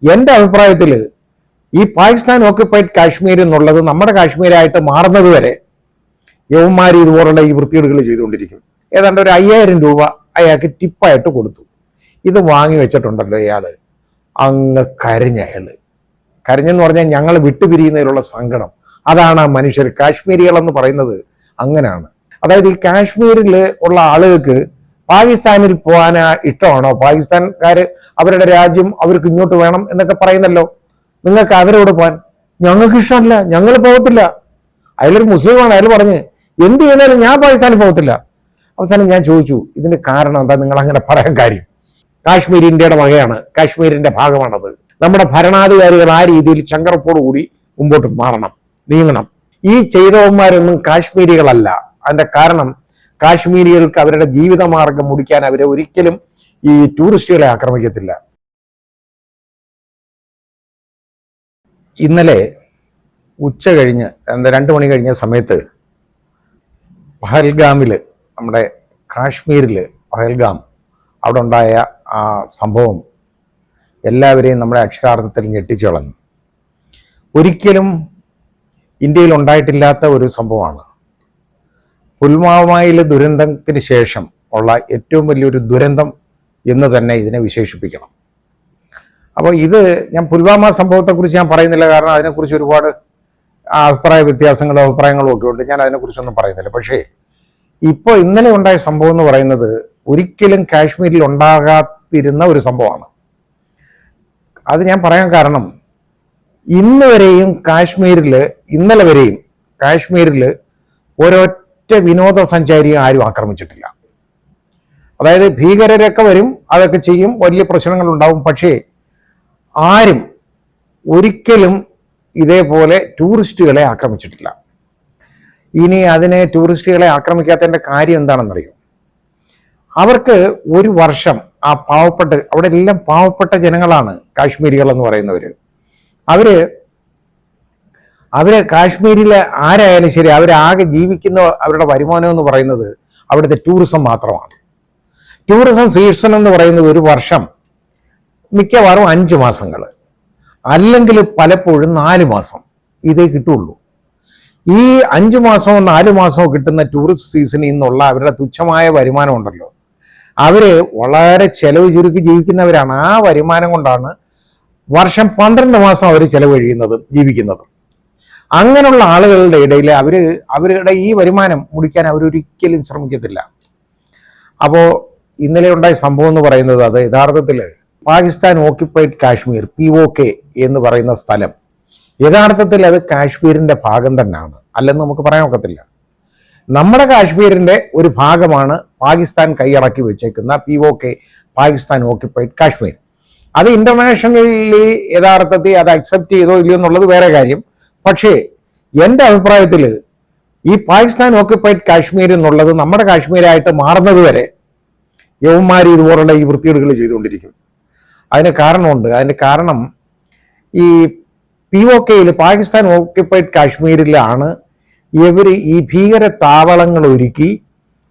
എൻ്റെ അഭിപ്രായത്തിൽ ഈ പാകിസ്ഥാൻ ഓക്യുപ്പൈഡ് കാശ്മീർ എന്നുള്ളത് നമ്മുടെ കാശ്മീരായിട്ട് മാറുന്നത് വരെ യവന്മാർ ഇതുപോലുള്ള ഈ വൃത്തികേടുകൾ ചെയ്തുകൊണ്ടിരിക്കും. ഏതാണ്ട് ഒരു 5000 രൂപ അയാൾക്ക് ടിപ്പായിട്ട് കൊടുത്തു. ഇത് വാങ്ങി വെച്ചിട്ടുണ്ടല്ലോ ഇയാൾ, അങ്ങ് കരഞ്ഞെന്ന് പറഞ്ഞാൽ ഞങ്ങൾ വിട്ടുപിരിയുന്നതിലുള്ള സങ്കടം. അതാണ് ആ മനുഷ്യർ, കാശ്മീരികളെന്ന് പറയുന്നത് അങ്ങനെയാണ്. അതായത് ഈ കാശ്മീരിൽ ഉള്ള ആളുകൾക്ക് പാകിസ്ഥാനിൽ പോകാൻ ഇഷ്ടമാണോ? പാകിസ്ഥാൻകാർ അവരുടെ രാജ്യം അവർക്ക് ഇങ്ങോട്ട് വേണം എന്നൊക്കെ പറയുന്നല്ലോ. നിങ്ങൾക്ക് അവരോട് പോകാൻ ഞങ്ങൾക്ക് ഇഷ്ടമല്ല, ഞങ്ങൾ പോകത്തില്ല. അയാളൊരു മുസ്ലിമാണ്, അയാൾ പറഞ്ഞ് എന്ത് ചെയ്താലും ഞാൻ പാകിസ്ഥാനിൽ പോകത്തില്ല. അവസാനം ഞാൻ ചോദിച്ചു, ഇതിന്റെ കാരണം എന്താ നിങ്ങൾ അങ്ങനെ പറയാൻ കാര്യം? കാശ്മീർ ഇന്ത്യയുടെ വകയാണ്, കാശ്മീരിന്റെ ഭാഗമാണത്. നമ്മുടെ ഭരണാധികാരികൾ ആ രീതിയിൽ ചങ്കറപ്പോടുകൂടി മുമ്പോട്ട് നീങ്ങണം. ഈ ചെയ്തവന്മാരൊന്നും കാശ്മീരികളല്ല. അതിന്റെ കാരണം കാശ്മീരികൾക്ക് അവരുടെ ജീവിതമാർഗം മുടിക്കാൻ അവരെ ഒരിക്കലും ഈ ടൂറിസ്റ്റുകളെ ആക്രമിക്കത്തില്ല. ഇന്നലെ ഉച്ച കഴിഞ്ഞ് 2 മണി കഴിഞ്ഞ സമയത്ത് പഹൽഗാമിൽ, നമ്മുടെ കാശ്മീരിൽ പഹൽഗാം, അവിടെ ഉണ്ടായ ആ സംഭവം എല്ലാവരെയും നമ്മുടെ അക്ഷരാർത്ഥത്തിൽ ഞെട്ടിച്ചു കളഞ്ഞു. ഒരിക്കലും ഇന്ത്യയിൽ ഉണ്ടായിട്ടില്ലാത്ത ഒരു സംഭവമാണ്. പുൽവാമയിലെ ദുരന്തത്തിന് ശേഷം ഉള്ള ഏറ്റവും വലിയൊരു ദുരന്തം എന്ന് തന്നെ ഇതിനെ വിശേഷിപ്പിക്കണം. അപ്പോൾ ഇത് ഞാൻ പുൽവാമ സംഭവത്തെക്കുറിച്ച് ഞാൻ പറയുന്നില്ല, കാരണം അതിനെക്കുറിച്ച് ഒരുപാട് അഭിപ്രായ വ്യത്യാസങ്ങളും അഭിപ്രായങ്ങളും ഒക്കെ ഉണ്ട്. ഞാൻ അതിനെക്കുറിച്ചൊന്നും പറയുന്നില്ല. പക്ഷേ ഇപ്പോൾ ഇന്നലെ ഉണ്ടായ സംഭവം എന്ന് പറയുന്നത് ഒരിക്കലും കാശ്മീരിൽ ഉണ്ടാകാതിരുന്ന ഒരു സംഭവമാണ്. അത് ഞാൻ പറയാൻ കാരണം, ഇന്നലെ വരെയും കാശ്മീരിൽ ഒരൊറ്റ വിനോദസഞ്ചാരിയെ ആരും ആക്രമിച്ചിട്ടില്ല. അതായത് ഭീകരരൊക്കെ വരും, അതൊക്കെ ചെയ്യും, വലിയ പ്രശ്നങ്ങൾ ഉണ്ടാവും. പക്ഷേ ആരും ഒരിക്കലും ഇതേപോലെ ടൂറിസ്റ്റുകളെ ആക്രമിച്ചിട്ടില്ല. ഇനി അതിനെ ടൂറിസ്റ്റുകളെ ആക്രമിക്കാത്തതിൻ്റെ കാര്യം എന്താണെന്നറിയോ? അവർക്ക് ഒരു വർഷം അവിടെ എല്ലാം പാവപ്പെട്ട ജനങ്ങളാണ് കാശ്മീരികൾ എന്ന് പറയുന്നവർ. അവര് കാശ്മീരിലെ ആരായാലും ശരി, അവരാകെ ജീവിക്കുന്ന അവരുടെ വരുമാനം എന്ന് പറയുന്നത് അവിടുത്തെ ടൂറിസം മാത്രമാണ്. ടൂറിസം സീസൺ എന്ന് പറയുന്നത് ഒരു വർഷം മിക്കവാറും 5 മാസങ്ങൾ, അല്ലെങ്കിൽ പലപ്പോഴും 4 മാസം ഇതേ കിട്ടുള്ളൂ. ഈ 5 മാസമോ 4 മാസമോ കിട്ടുന്ന ടൂറിസ്റ്റ് സീസണിൽ നിന്നുള്ള അവരുടെ തുച്ഛമായ വരുമാനം ഉണ്ടല്ലോ, അവര് വളരെ ചെലവ് ചുരുക്കി ജീവിക്കുന്നവരാണ്. ആ വരുമാനം കൊണ്ടാണ് വർഷം 12 മാസം അവർ ജീവിക്കുന്നതും. അങ്ങനെയുള്ള ആളുകളുടെ ഇടയിൽ അവരുടെ ഈ വരുമാനം മുടിക്കാൻ അവരൊരിക്കലും ശ്രമിക്കത്തില്ല. അപ്പോൾ ഇന്നലെ ഉണ്ടായ സംഭവം എന്ന് പറയുന്നത്, അത് യഥാർത്ഥത്തിൽ പാകിസ്ഥാൻ ഓക്യുപ്പൈഡ് കാശ്മീർ, POK എന്ന് പറയുന്ന സ്ഥലം യഥാർത്ഥത്തിൽ അത് കാശ്മീരിന്റെ ഭാഗം തന്നെയാണ്, അല്ലെന്ന് നമുക്ക് പറയാൻ ഒക്കത്തില്ല. നമ്മുടെ കാശ്മീരിന്റെ ഒരു ഭാഗമാണ് പാകിസ്ഥാൻ കൈയടക്കി വെച്ചേക്കുന്ന POK, പാകിസ്ഥാൻ ഓക്യുപ്പൈഡ് കാശ്മീർ. അത് ഇന്റർനാഷണലി യഥാർത്ഥത്തിൽ അത് അക്സെപ്റ്റ് ചെയ്തോ ഇല്ലയോ എന്നുള്ളത് വേറെ കാര്യം. പക്ഷേ എൻ്റെ അഭിപ്രായത്തിൽ ഈ പാകിസ്ഥാൻ ഓക്യുപ്പൈഡ് കാശ്മീർ എന്നുള്ളത് നമ്മുടെ കാശ്മീരായിട്ട് മാറുന്നത് വരെ യവന്മാർ ഇതുപോലുള്ള ഈ വൃത്തികേടുകൾ ചെയ്തുകൊണ്ടിരിക്കും. അതിന് കാരണമുണ്ട്. അതിൻ്റെ കാരണം ഈ POKയിൽ, പാകിസ്ഥാൻ ഓക്യുപ്പൈഡ് കാശ്മീരിലാണ് ഇവർ ഈ ഭീകര താവളങ്ങൾ ഒരുക്കി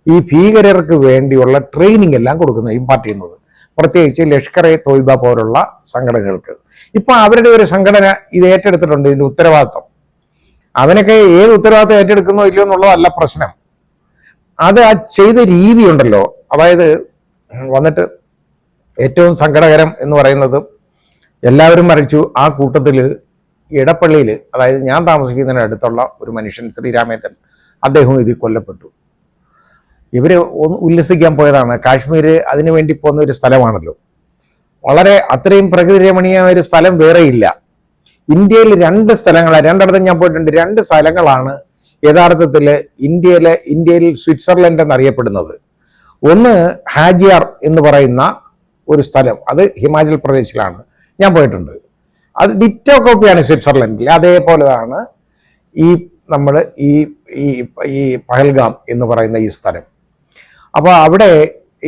ഈ ഭീകരർക്ക് വേണ്ടിയുള്ള ട്രെയിനിങ് എല്ലാം കൊടുക്കുന്നത്, ഇമ്പാർട്ട് ചെയ്യുന്നത്. പ്രത്യേകിച്ച് ലഷ്കർ-e-തോയ്ബ പോലുള്ള സംഘടനകൾക്ക്. ഇപ്പം അവരുടെ ഒരു സംഘടന ഇത് ഏറ്റെടുത്തിട്ടുണ്ട്, ഇതിൻ്റെ ഉത്തരവാദിത്വം. അവനൊക്കെ ഏത് ഉത്തരവാദിത്വം ഏറ്റെടുക്കുന്നോ ഇല്ലയോ എന്നുള്ളതല്ല പ്രശ്നം. അത് ആ ചെയ്ത രീതി ഉണ്ടല്ലോ, അതായത് വന്നിട്ട് ഏറ്റവും സങ്കടകരം എന്ന് പറയുന്നത്, എല്ലാവരും മരിച്ചു. ആ കൂട്ടത്തിൽ ഇടപ്പള്ളിയിൽ, അതായത് ഞാൻ താമസിക്കുന്നതിന് അടുത്തുള്ള ഒരു മനുഷ്യൻ, ശ്രീരാമേന്ദ്രൻ, അദ്ദേഹം ഇതിൽ കൊല്ലപ്പെട്ടു. ഇവര് ഉല്ലസിക്കാൻ പോയതാണ്. കാശ്മീർ അതിനു വേണ്ടി പോകുന്ന ഒരു സ്ഥലമാണല്ലോ. വളരെ അത്രയും പ്രകൃതി രമണീയമായ ഒരു സ്ഥലം വേറെയില്ല. ഇന്ത്യയിൽ 2 സ്ഥലങ്ങളാണ്, 2 ഞാൻ പോയിട്ടുണ്ട്. 2 സ്ഥലങ്ങളാണ് യഥാർത്ഥത്തിൽ ഇന്ത്യയിൽ സ്വിറ്റ്സർലൻഡ് എന്നറിയപ്പെടുന്നത്. ഒന്ന് ഹാജിയാർ എന്ന് പറയുന്ന ഒരു സ്ഥലം, അത് ഹിമാചൽ പ്രദേശിലാണ്, ഞാൻ പോയിട്ടുണ്ട്. അത് ഡിറ്റോ കോപ്പിയാണ് സ്വിറ്റ്സർലൻഡിൽ. അതേപോലെയാണ് നമ്മുടെ ഈ പഹൽഗാം എന്ന് പറയുന്ന ഈ സ്ഥലം. അപ്പോൾ അവിടെ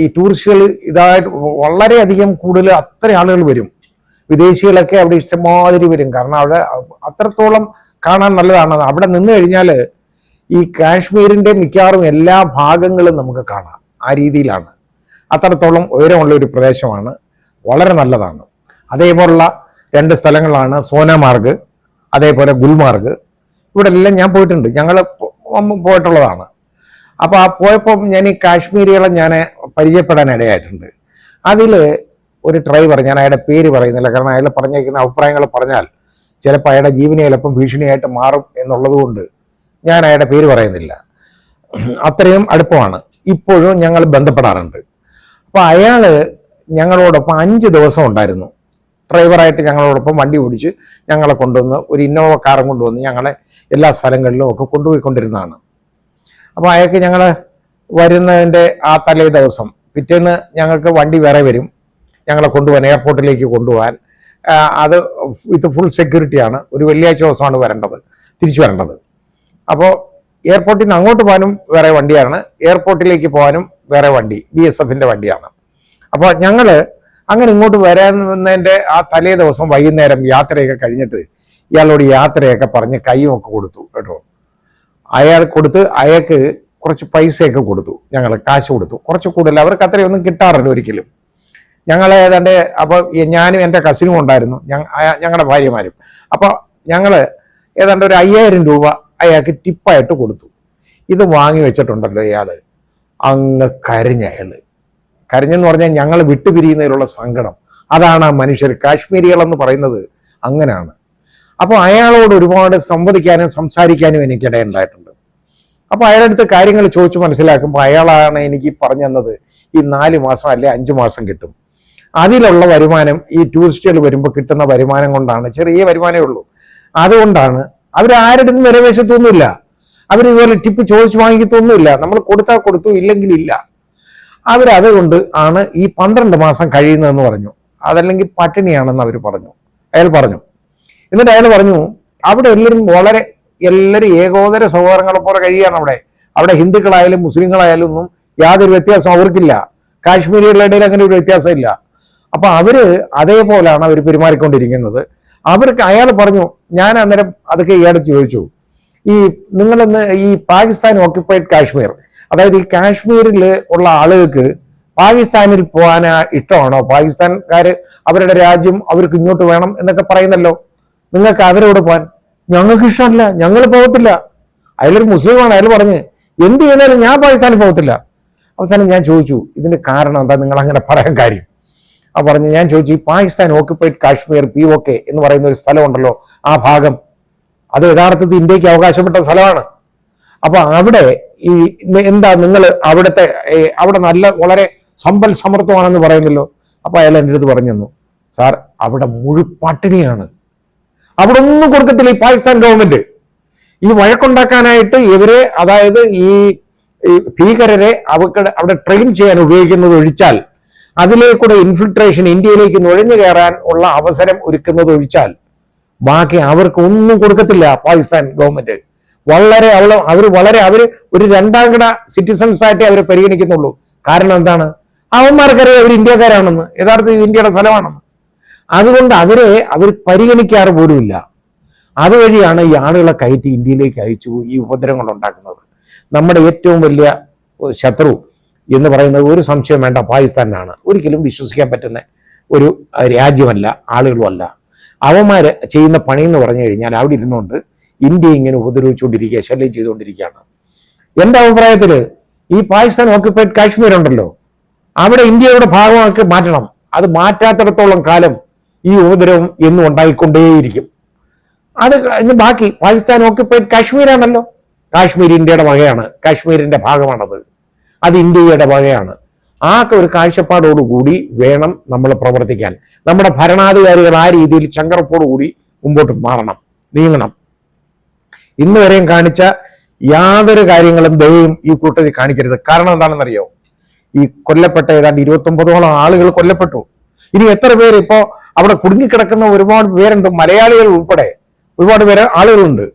ഈ ടൂറിസ്റ്റുകൾ ഇതായിട്ട് വളരെയധികം കൂടുതൽ അത്ര ആളുകൾ വരും. വിദേശികളൊക്കെ അവിടെ ഇഷ്ടമാതിരി വരും. കാരണം അവിടെ അത്രത്തോളം കാണാൻ നല്ലതാണ്. അവിടെ നിന്ന് കഴിഞ്ഞാൽ ഈ കാശ്മീരിൻ്റെ മിക്കവാറും എല്ലാ ഭാഗങ്ങളും നമുക്ക് കാണാം. ആ രീതിയിലാണ്. അത്രത്തോളം ഉയരമുള്ള ഒരു പ്രദേശമാണ്, വളരെ നല്ലതാണ്. അതേപോലുള്ള 2 സ്ഥലങ്ങളാണ് സോനാമാർഗ്, അതേപോലെ ഗുൽമാർഗ്. ഇവിടെ എല്ലാം ഞാൻ പോയിട്ടുണ്ട്, ഞങ്ങൾ പോയിട്ടുള്ളതാണ്. അപ്പോൾ ആ പോയപ്പോൾ ഞാൻ ഈ കാശ്മീരികളെ ഞാൻ പരിചയപ്പെടാൻ ഇടയായിട്ടുണ്ട്. അതിൽ ഒരു ഡ്രൈവർ, ഞാൻ അയാളുടെ പേര് പറയുന്നില്ല, കാരണം അയാൾ പറഞ്ഞേക്കുന്ന അഭിപ്രായങ്ങൾ പറഞ്ഞാൽ ചിലപ്പോൾ അയാളുടെ ജീവനെ ചിലപ്പം ഭീഷണിയായിട്ട് മാറും എന്നുള്ളത് കൊണ്ട് ഞാൻ അയാളുടെ പേര് പറയുന്നില്ല. അത്രയും അടുപ്പമാണ്, ഇപ്പോഴും ഞങ്ങൾ ബന്ധപ്പെടാറുണ്ട്. അപ്പോൾ അയാൾ ഞങ്ങളോടൊപ്പം 5 ദിവസം ഉണ്ടായിരുന്നു. ഡ്രൈവറായിട്ട് ഞങ്ങളോടൊപ്പം വണ്ടി ഓടിച്ച് ഞങ്ങളെ കൊണ്ടുവന്ന് ഒരു ഇന്നോവ കാറും കൊണ്ടുവന്ന് ഞങ്ങളെ എല്ലാ സ്ഥലങ്ങളിലും ഒക്കെ കൊണ്ടുപോയിക്കൊണ്ടിരുന്നതാണ്. അപ്പോൾ അയാൾക്ക് ഞങ്ങൾ വരുന്നതിൻ്റെ ആ തലേ ദിവസം പിറ്റേന്ന് ഞങ്ങൾക്ക് വണ്ടി വേറെ വരും, ഞങ്ങളെ കൊണ്ടുപോകാൻ, എയർപോർട്ടിലേക്ക് കൊണ്ടുപോകാൻ. അത് വിത്ത് ഫുൾ സെക്യൂരിറ്റിയാണ്. ഒരു വെള്ളിയാഴ്ച ദിവസമാണ് തിരിച്ചു വരേണ്ടത്. അപ്പോൾ എയർപോർട്ടിൽ നിന്ന് അങ്ങോട്ട് പോകാനും വേറെ വണ്ടിയാണ്, എയർപോർട്ടിലേക്ക് പോകാനും വേറെ വണ്ടി, BSFന്റെ വണ്ടിയാണ്. അപ്പോൾ ഞങ്ങൾ അങ്ങനെ ഇങ്ങോട്ട് വരാന്നതിൻ്റെ ആ തലേ ദിവസം വൈകുന്നേരം യാത്രയൊക്കെ കഴിഞ്ഞിട്ട് ഇയാളോട് യാത്രയൊക്കെ പറഞ്ഞ് കൈയും ഒക്കെ കൊടുത്തു കേട്ടോ. അയാൾക്ക് കുറച്ച് പൈസയൊക്കെ കൊടുത്തു, ഞങ്ങൾ കാശ് കൊടുത്തു, കുറച്ച് കൂടുതൽ. അവർക്ക് അത്രയൊന്നും കിട്ടാറില്ല ഒരിക്കലും. ഞങ്ങൾ ഏതാണ്ട്, അപ്പോൾ ഞാനും എൻ്റെ കസിനും ഉണ്ടായിരുന്നു, ഞങ്ങളുടെ ഭാര്യമാരും. അപ്പോൾ ഞങ്ങൾ ഏതാണ്ട് ഒരു 5000 രൂപ അയാൾക്ക് ടിപ്പായിട്ട് കൊടുത്തു. ഇത് വാങ്ങി വെച്ചിട്ടുണ്ടല്ലോ ഇയാൾ അങ്ങ് കരഞ്ഞെന്ന് പറഞ്ഞാൽ ഞങ്ങൾ വിട്ടുപിരിയുന്നതിലുള്ള സങ്കടം. അതാണ് ആ മനുഷ്യർ, കാശ്മീരികളെന്ന് പറയുന്നത് അങ്ങനെയാണ്. അപ്പോൾ അയാളോട് ഒരുപാട് സംവദിക്കാനും സംസാരിക്കാനും എനിക്കിടയുണ്ടായിട്ടുണ്ട്. അപ്പോൾ അയാളുടെ അടുത്ത് കാര്യങ്ങൾ ചോദിച്ചു മനസ്സിലാക്കുമ്പോൾ അയാളാണ് എനിക്ക് പറഞ്ഞു തന്നത്, ഈ 4 മാസം അല്ലെ 5 മാസം കിട്ടും, അതിലുള്ള വരുമാനം ഈ ടൂറിസ്റ്റുകൾ വരുമ്പോൾ കിട്ടുന്ന വരുമാനം കൊണ്ടാണ്, ചെറിയ വരുമാനമേ ഉള്ളൂ, അതുകൊണ്ടാണ് അവരാരുടെ അടുത്തും വിലവേശത്തൊന്നുമില്ല, അവരിതുപോലെ ടിപ്പ് ചോദിച്ചു വാങ്ങിക്കത്തൊന്നുമില്ല. നമ്മൾ കൊടുത്താൽ കൊടുത്തു, ഇല്ലെങ്കിൽ ഇല്ല. അവരതുകൊണ്ട് ആണ് ഈ 12 മാസം കഴിയുന്നതെന്ന് പറഞ്ഞു. അതല്ലെങ്കിൽ പട്ടിണിയാണെന്ന് അയാൾ പറഞ്ഞു. എന്നിട്ട് അയാൾ പറഞ്ഞു, അവിടെ എല്ലാവരും ഏകോദര സഹോദരങ്ങളെ പോലെ കഴിയുകയാണ്. അവിടെ ഹിന്ദുക്കളായാലും മുസ്ലിങ്ങളായാലും ഒന്നും യാതൊരു വ്യത്യാസം അവർക്കില്ല. കാശ്മീരികളുടെ ഇടയിൽ അങ്ങനെ ഒരു വ്യത്യാസമില്ല. അപ്പൊ അതേപോലാണ് അവർ പെരുമാറിക്കൊണ്ടിരിക്കുന്നത്. അയാൾ പറഞ്ഞു, ഞാൻ അന്നേരം അതൊക്കെ ഇയാളത്ത് ചോദിച്ചു, നിങ്ങളിന്ന് ഈ പാകിസ്ഥാൻ ഓക്യുപ്പൈഡ് കാശ്മീർ, അതായത് ഈ കാശ്മീരിൽ ഉള്ള ആളുകൾക്ക് പാകിസ്ഥാനിൽ പോകാൻ ഇഷ്ടമാണോ? പാകിസ്ഥാൻകാര് അവരുടെ രാജ്യം അവർക്ക് ഇങ്ങോട്ട് വേണം എന്നൊക്കെ പറയുന്നല്ലോ, നിങ്ങൾക്ക് അവരോട് പോകാൻ? ഞങ്ങൾക്ക് ഇഷ്ടമല്ല, ഞങ്ങൾ പോകത്തില്ല. അയാളൊരു മുസ്ലിമാണ്. അയാൾ പറഞ്ഞ്, എന്ത് ചെയ്താലും ഞാൻ പാകിസ്ഥാനിൽ പോകത്തില്ല. അവസാനം ഞാൻ ചോദിച്ചു, ഇതിന്റെ കാരണം എന്താ നിങ്ങൾ അങ്ങനെ പറയാൻ കാര്യം? പറഞ്ഞു, ഞാൻ ചോദിച്ചു, ഈ പാകിസ്ഥാൻ ഓക്യുപ്പൈഡ് കാശ്മീർ POK എന്ന് പറയുന്ന ഒരു സ്ഥലമുണ്ടല്ലോ, ആ ഭാഗം, അത് യഥാർത്ഥത്തിൽ ഇന്ത്യക്ക് അവകാശപ്പെട്ട സ്ഥലമാണ്. അപ്പൊ അവിടെ എന്താ നിങ്ങൾ അവിടെ വളരെ സമ്പൽ സമൃദ്ധമാണെന്ന് പറയുന്നല്ലോ. അപ്പൊ അയാൾ എൻ്റെ അടുത്ത് പറഞ്ഞു തന്നു, സാർ അവിടെ പട്ടിണിയാണ്, അവിടെ ഒന്നും കൊടുക്കത്തില്ല ഈ പാകിസ്ഥാൻ ഗവൺമെന്റ്. ഈ വഴക്കുണ്ടാക്കാനായിട്ട് ഇവരെ, അതായത് ഈ ഭീകരരെ അവിടെ ട്രെയിൻ ചെയ്യാൻ ഉപയോഗിക്കുന്നത് ഒഴിച്ചാൽ, അതിലേക്കൂടെ ഇൻഫിൽട്രേഷൻ ഇന്ത്യയിലേക്ക് നുഴഞ്ഞു കയറാൻ ഉള്ള അവസരം ഒരുക്കുന്നത് ഒഴിച്ചാൽ ബാക്കി അവർക്ക് ഒന്നും കൊടുക്കത്തില്ല പാകിസ്ഥാൻ ഗവൺമെന്റ്. അവർ ഒരു 2ാം കിട സിറ്റിസൺസ് ആയിട്ടേ അവരെ പരിഗണിക്കുന്നുള്ളൂ. കാരണം എന്താണ്? അവന്മാർക്കറിയാം അവർ ഇന്ത്യക്കാരാണെന്ന്, യഥാർത്ഥത്തിൽ ഇന്ത്യയുടെ സ്ഥലമാണെന്ന്. അതുകൊണ്ട് അവർ പരിഗണിക്കാറ് പോലുമില്ല. അതുവഴിയാണ് ഈ ആളുകളെ കയറ്റി ഇന്ത്യയിലേക്ക് അയച്ചു ഈ ഉപദ്രവങ്ങൾ ഉണ്ടാക്കുന്നത്. നമ്മുടെ ഏറ്റവും വലിയ ശത്രു എന്ന് പറയുന്നത് ഒരു സംശയം വേണ്ട പാകിസ്ഥാനാണ്. ഒരിക്കലും വിശ്വസിക്കാൻ പറ്റുന്ന ഒരു രാജ്യമല്ല, ആളുകളുമല്ല. അവന്മാര് ചെയ്യുന്ന പണി എന്ന് പറഞ്ഞു കഴിഞ്ഞാൽ അവിടെ ഇരുന്നുകൊണ്ട് ഇന്ത്യ ഇങ്ങനെ ഉപദ്രവിച്ചുകൊണ്ടിരിക്കുക, ശല്യം ചെയ്തുകൊണ്ടിരിക്കുകയാണ്. എൻ്റെ അഭിപ്രായത്തിൽ ഈ പാകിസ്ഥാൻ ഓക്യുപ്പൈഡ് കാശ്മീർ ഉണ്ടല്ലോ, അവിടെ ഇന്ത്യയുടെ ഭാഗമാക്കി മാറ്റണം. അത് മാറ്റാത്തിടത്തോളം കാലം ഈ ഉപദ്രവം എന്നും ഉണ്ടായിക്കൊണ്ടേയിരിക്കും. അത് കഴിഞ്ഞ് ബാക്കി പാകിസ്ഥാൻ ഓക്യുപ്പൈഡ് കാശ്മീരാണല്ലോ, കാശ്മീർ ഇന്ത്യയുടെ വകയാണ്, കാശ്മീരിന്റെ ഭാഗമാണത്, അത് ഇന്ത്യയുടെ വകയാണ്. ആ ഒരു കാഴ്ചപ്പാടോടുകൂടി വേണം നമ്മൾ പ്രവർത്തിക്കാൻ. നമ്മുടെ ഭരണാധികാരികൾ ആ രീതിയിൽ ചങ്കറപ്പോടുകൂടി മുമ്പോട്ട് നീങ്ങണം. ഇന്ന് വരെയും കാണിച്ച യാതൊരു കാര്യങ്ങളും ദയയും ഈ കൂട്ടത്തിൽ കാണിക്കരുത്. കാരണം എന്താണെന്നറിയോ? ഈ കൊല്ലപ്പെട്ട ഏതാണ്ട് 29ഓളം ആളുകൾ കൊല്ലപ്പെട്ടു. ഇനി എത്ര പേര് ഇപ്പോ അവിടെ കുടുങ്ങിക്കിടക്കുന്ന ഒരുപാട് പേരുണ്ട്, മലയാളികൾ ഉൾപ്പെടെ ഒരുപാട് ആളുകളുണ്ട്.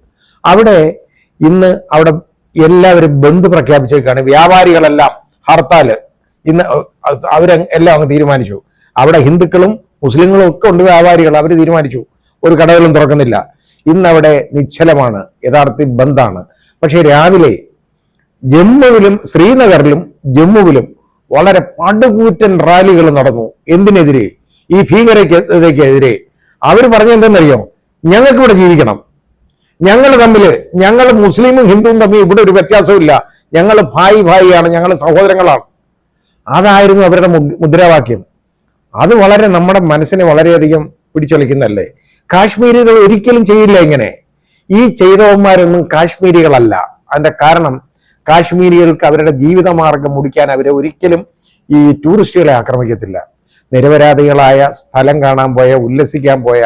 അവിടെ എല്ലാവരും ബന്ദ് പ്രഖ്യാപിച്ചേക്കാണ്. വ്യാപാരികളെല്ലാം ഹർത്താല് ഇന്ന് അവരെല്ലാം അങ്ങ് തീരുമാനിച്ചു. അവിടെ ഹിന്ദുക്കളും മുസ്ലിങ്ങളും ഒക്കെ ഉണ്ട് വ്യാപാരികൾ, അവർ തീരുമാനിച്ചു ഒരു കടകളും തുറക്കുന്നില്ല. ഇന്നവിടെ നിശ്ചലമാണ്, യഥാർത്ഥ ബന്ദാണ്. പക്ഷെ രാവിലെ ജമ്മുവിലും ശ്രീനഗറിലും ജമ്മുവിലും വളരെ പടുകൂറ്റൻ റാലികൾ നടന്നു. എന്തിനെതിരെ? ഈ ഭീകരതയ്ക്കെതിരെ. അവർ പറഞ്ഞെന്തെന്നറിയോ, ഞങ്ങൾക്ക് ഇവിടെ ജീവിക്കണം, ഞങ്ങൾ മുസ്ലിമും ഹിന്ദുവും തമ്മിൽ ഇവിടെ ഒരു വ്യത്യാസമില്ല, ഞങ്ങൾ ഭായിയാണ്, ഞങ്ങൾ സഹോദരങ്ങളാണ്. അതായിരുന്നു അവരുടെ മുദ്രാവാക്യം. അത് വളരെ നമ്മുടെ മനസ്സിനെ വളരെയധികം പിടിച്ചൊളിക്കുന്നല്ലേ. കാശ്മീരികൾ ഒരിക്കലും ചെയ്യില്ല ഇങ്ങനെ. ഈ ചെയ്തവന്മാരൊന്നും കാശ്മീരികളല്ല. അതിന്റെ കാരണം കാശ്മീരികൾക്ക് അവരുടെ ജീവിതമാർഗം മുടിക്കാൻ അവരെ ഒരിക്കലും ഈ ടൂറിസ്റ്റുകളെ ആക്രമിക്കത്തില്ല. നിരപരാധികളായ സ്ഥലം കാണാൻ പോയ, ഉല്ലസിക്കാൻ പോയ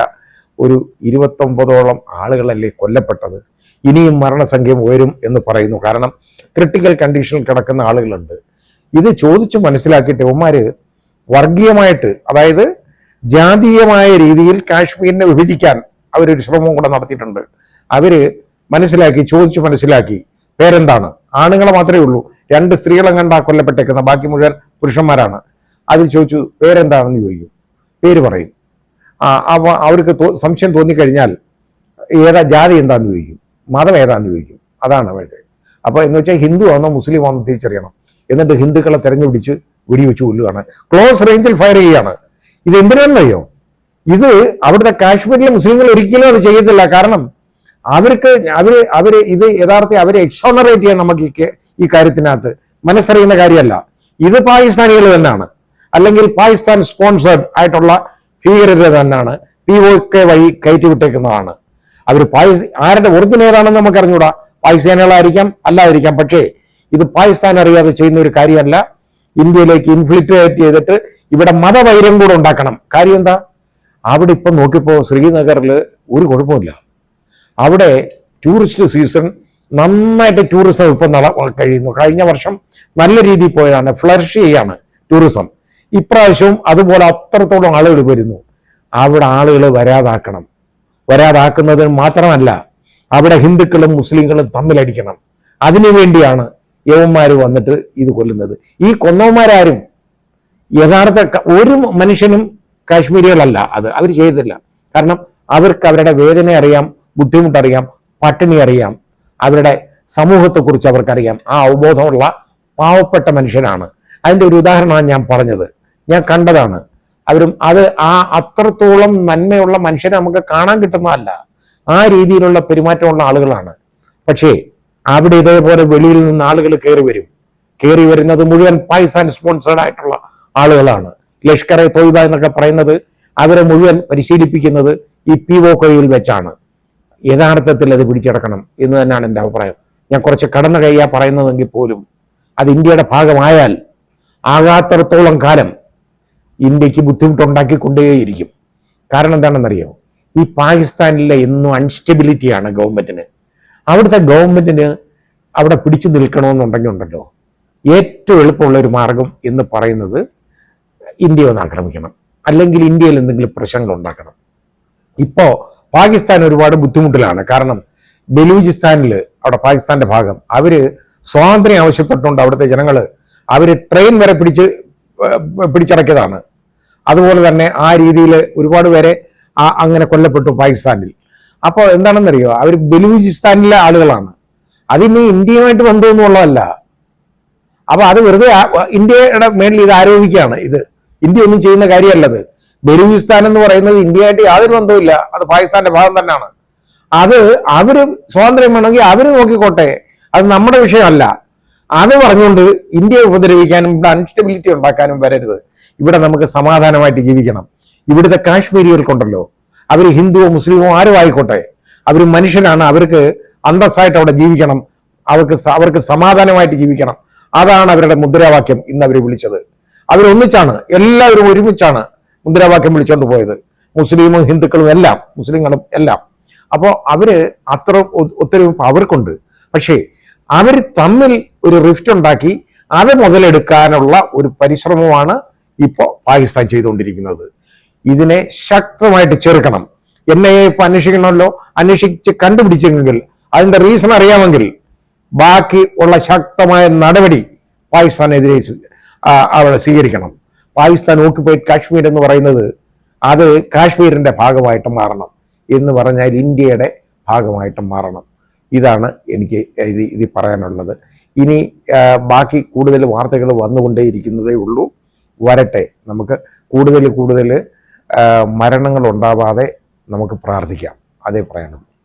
ഒരു 29ഓളം ആളുകളല്ലേ കൊല്ലപ്പെട്ടത്. ഇനിയും മരണസംഖ്യ ഉയരും എന്ന് പറയുന്നു. കാരണം ക്രിട്ടിക്കൽ കണ്ടീഷനിൽ കിടക്കുന്ന ആളുകളുണ്ട്. ഇത് ചോദിച്ചു മനസ്സിലാക്കിയിട്ട് ഇവന്മാര് വർഗീയമായിട്ട്, അതായത് ജാതീയമായ രീതിയിൽ കാശ്മീരിനെ വിഭജിക്കാൻ അവരൊരു ശ്രമം കൂടെ നടത്തിയിട്ടുണ്ട്. അവര് ചോദിച്ചു മനസ്സിലാക്കി. പേരെന്താണ്? ആണുങ്ങളെ മാത്രമേ ഉള്ളൂ, 2 സ്ത്രീകളെ കണ്ടാ കൊല്ലപ്പെട്ടേക്കുന്ന, ബാക്കി മുഴുവൻ പുരുഷന്മാരാണ്. അതിൽ ചോദിച്ചു പേരെന്താണെന്ന് ചോദിക്കും, പേര് പറയും. അവർക്ക് സംശയം തോന്നിക്കഴിഞ്ഞാൽ ജാതി എന്താന്ന് ചോദിക്കും, മതം ഏതാന്ന് ചോദിക്കും. അതാണ് അവരുടെ. അപ്പൊ എന്ന് വെച്ചാൽ ഹിന്ദു ആണോ മുസ്ലിം ആണോ തിരിച്ചറിയണം. എന്നിട്ട് ഹിന്ദുക്കളെ തെരഞ്ഞുപിടിച്ച് വെടിവെച്ച് കൊല്ലുകയാണ്, ക്ലോസ് റേഞ്ചിൽ ഫയർ ചെയ്യുകയാണ്. ഇത് എന്തിനാണെന്നറിയോ? ഇത് അവിടുത്തെ കാശ്മീരിലെ മുസ്ലിങ്ങൾ ഒരിക്കലും അത് ചെയ്യത്തില്ല. കാരണം അവര് ഇത് യഥാർത്ഥത്തിൽ അവരെ എക്സോണറേറ്റ് ചെയ്യാൻ നമുക്ക് ഈ കാര്യത്തിനകത്ത് മനസ്സറിയുന്ന കാര്യമല്ല. ഇത് പാകിസ്ഥാനികൾ തന്നെയാണ്, അല്ലെങ്കിൽ പാകിസ്ഥാൻ സ്പോൺസേഡ് ആയിട്ടുള്ള ഭീകരത തന്നെയാണ്, POK വഴി കയറ്റി വിട്ടേക്കുന്നതാണ്. അവർ ആരുടെ ഒറിജിൻ ഏതാണെന്ന് നമുക്ക് അറിഞ്ഞൂടാ. പാകിസ്ഥാനികളായിരിക്കാം, അല്ലാതിരിക്കാം. പക്ഷേ ഇത് പാകിസ്ഥാൻ അറിയാതെ ചെയ്യുന്ന ഒരു കാര്യമല്ല. ഇന്ത്യയിലേക്ക് ഇൻഫിൽട്രേറ്റ് ചെയ്തിട്ട് ഇവിടെ മതവൈരം കൂടെ ഉണ്ടാക്കണം. കാര്യം എന്താ? അവിടെ ഇപ്പം നോക്കിയപ്പോ ശ്രീനഗറിൽ ഒരു കുഴപ്പമില്ല. അവിടെ ടൂറിസ്റ്റ് സീസൺ നന്നായിട്ട് ടൂറിസം ഇപ്പം കഴിയുന്നു. കഴിഞ്ഞ വർഷം നല്ല രീതിയിൽ പോയതാണ്, ഫ്ലറിഷ് ചെയ്യാണ് ടൂറിസം. ഇപ്രാവശ്യവും അതുപോലെ അത്രത്തോളം ആളുകൾ വരുന്നു. അവിടെ ആളുകൾ വരാതാക്കുന്നതിന് മാത്രമല്ല, അവിടെ ഹിന്ദുക്കളും മുസ്ലിങ്ങളും തമ്മിലടിക്കണം. അതിനുവേണ്ടിയാണ് യവന്മാർ വന്നിട്ട് ഇത് കൊല്ലുന്നത്. ഈ കൊന്നവന്മാരാരും യഥാർത്ഥ ഒരു മനുഷ്യനും കാശ്മീരികളല്ല. അത് അവർ ചെയ്തില്ല. കാരണം അവർക്ക് അവരുടെ വേദന അറിയാം, ബുദ്ധിമുട്ടറിയാം, പട്ടിണി അറിയാം, അവരുടെ സമൂഹത്തെക്കുറിച്ച് അവർക്കറിയാം. ആ അവബോധമുള്ള പാവപ്പെട്ട മനുഷ്യനാണ്. അതിൻ്റെ ഒരു ഉദാഹരണമാണ് ഞാൻ പറഞ്ഞത്. ഞാൻ കണ്ടതാണ്. അത് അത്രത്തോളം നന്മയുള്ള മനുഷ്യനെ നമുക്ക് കാണാൻ കിട്ടുന്നതല്ല. ആ രീതിയിലുള്ള പെരുമാറ്റമുള്ള ആളുകളാണ്. പക്ഷേ അവിടെ ഇതേപോലെ വെളിയിൽ നിന്ന് ആളുകൾ കയറി വരുന്നത് മുഴുവൻ പാകിസ്ഥാൻ സ്പോൺസേഡ് ആയിട്ടുള്ള ആളുകളാണ്. ലഷ്കർ-e-തോയ്ബ എന്നൊക്കെ പറയുന്നത് അവരെ മുഴുവൻ പരിശീലിപ്പിക്കുന്നത് ഈ POKയിൽ വെച്ചാണ്. യഥാർത്ഥത്തിൽ അത് പിടിച്ചെടുക്കണം എന്ന് തന്നെയാണ് എൻ്റെ അഭിപ്രായം. ഞാൻ കുറച്ച് കടന്നു കയ്യാ പറയുന്നതെങ്കിൽ പോലും അത് ഇന്ത്യയുടെ ഭാഗമായാൽ ആകാത്തടത്തോളം കാലം ഇന്ത്യക്ക് ബുദ്ധിമുട്ടുണ്ടാക്കിക്കൊണ്ടേയിരിക്കും. കാരണം എന്താണെന്നറിയോ? ഈ പാകിസ്ഥാനിലെ എന്നും അൺസ്റ്റെബിലിറ്റിയാണ് ഗവൺമെന്റിന്. അവിടുത്തെ ഗവൺമെന്റിന് അവിടെ പിടിച്ചു നിൽക്കണമെന്നുണ്ടെങ്കിൽ ഏറ്റവും എളുപ്പമുള്ള ഒരു മാർഗം എന്ന് പറയുന്നത് ഇന്ത്യയെ ഒന്ന് ആക്രമിക്കണം, അല്ലെങ്കിൽ ഇന്ത്യയിൽ എന്തെങ്കിലും പ്രശ്നങ്ങൾ ഉണ്ടാക്കണം. ഇപ്പോൾ പാകിസ്ഥാൻ ഒരുപാട് ബുദ്ധിമുട്ടിലാണ്. കാരണം ബലൂചിസ്ഥാനിൽ, അവിടെ പാകിസ്ഥാന്റെ ഭാഗം, അവര് സ്വാതന്ത്ര്യം ആവശ്യപ്പെട്ടുകൊണ്ട് അവിടുത്തെ ജനങ്ങൾ ട്രെയിൻ വരെ പിടിച്ചടക്കിയതാണ്. അതുപോലെ തന്നെ ആ രീതിയിൽ ഒരുപാട് പേരെ അങ്ങനെ കൊല്ലപ്പെട്ടു പാകിസ്ഥാനിൽ. അപ്പോൾ എന്താണെന്നറിയോ, അവർ ബലൂചിസ്ഥാനിലെ ആളുകളാണ്. അതിന് ഇന്ത്യയുമായിട്ട് ബന്ധമൊന്നുമുള്ളതല്ല. അപ്പൊ അത് വെറുതെ ഇന്ത്യയുടെ മേളിൽ ഇത് ആരോപിക്കുകയാണ്. ഇത് ഇന്ത്യ ഒന്നും ചെയ്യുന്ന കാര്യമല്ലത്. ബലൂചിസ്ഥാൻ എന്ന് പറയുന്നത് ഇന്ത്യയായിട്ട് യാതൊരു ബന്ധവുമില്ല, അത് പാകിസ്ഥാന്റെ ഭാഗം തന്നെയാണ്. അവര് സ്വാതന്ത്ര്യം വേണമെങ്കിൽ അവര് നോക്കിക്കോട്ടെ, അത് നമ്മുടെ വിഷയമല്ല. അത് പറഞ്ഞുകൊണ്ട് ഇന്ത്യയെ ഉപദ്രവിക്കാനും ഇവിടെ അൺസ്റ്റെബിലിറ്റി ഉണ്ടാക്കാനും വരരുത്. ഇവിടെ നമുക്ക് സമാധാനമായിട്ട് ജീവിക്കണം. ഇവിടുത്തെ കാശ്മീരികൾക്കുണ്ടല്ലോ, അവർ ഹിന്ദുവോ മുസ്ലിമോ ആരും ആയിക്കോട്ടെ, അവർ മനുഷ്യനാണ്. അവർക്ക് അന്തസ്സായിട്ട് അവിടെ ജീവിക്കണം, അവർക്ക് സമാധാനമായിട്ട് ജീവിക്കണം. അതാണ് അവരുടെ മുദ്രാവാക്യം. ഇന്ന് അവർ വിളിച്ചത്, അവരൊന്നിച്ചാണ്, എല്ലാവരും ഒരുമിച്ചാണ് മുദ്രാവാക്യം വിളിച്ചോണ്ട് പോയത്. മുസ്ലിമും ഹിന്ദുക്കളും എല്ലാം, മുസ്ലിങ്ങളും എല്ലാം. അപ്പോൾ അവര് അത്ര ഒത്തൊരുമിപ്പ് അവർക്കുണ്ട്. പക്ഷേ അവർ തമ്മിൽ ഒരു റിഫ്റ്റ് ഉണ്ടാക്കി അത് മുതലെടുക്കാനുള്ള ഒരു പരിശ്രമമാണ് ഇപ്പോൾ പാകിസ്ഥാൻ ചെയ്തുകൊണ്ടിരിക്കുന്നത്. ഇതിനെ ശക്തമായിട്ട് ചെറുക്കണം. NIA ഇപ്പൊ അന്വേഷിക്കണമല്ലോ, അന്വേഷിച്ച് കണ്ടുപിടിച്ചെങ്കിൽ അതിന്റെ റീസൺ അറിയാമെങ്കിൽ ബാക്കി ഉള്ള ശക്തമായ നടപടി പാകിസ്ഥാനെതിരെ അവിടെ സ്വീകരിക്കണം. പാകിസ്ഥാൻ ഓക്യുപൈഡ് കാശ്മീർ എന്ന് പറയുന്നത് അത് കാശ്മീരിന്റെ ഭാഗമായിട്ട് മാറണം എന്ന് പറഞ്ഞാൽ ഇന്ത്യയുടെ ഭാഗമായിട്ട് മാറണം. ഇതാണ് എനിക്ക് ഇത് പറയാനുള്ളത്. ഇനി ബാക്കി കൂടുതൽ വാർത്തകൾ വന്നുകൊണ്ടേയിരിക്കുന്നതേ ഉള്ളൂ. വരട്ടെ. നമുക്ക് കൂടുതൽ മരണങ്ങൾ ഉണ്ടാവാതെ നമുക്ക് പ്രാർത്ഥിക്കാം. അതേ പറയാനുള്ളൂ.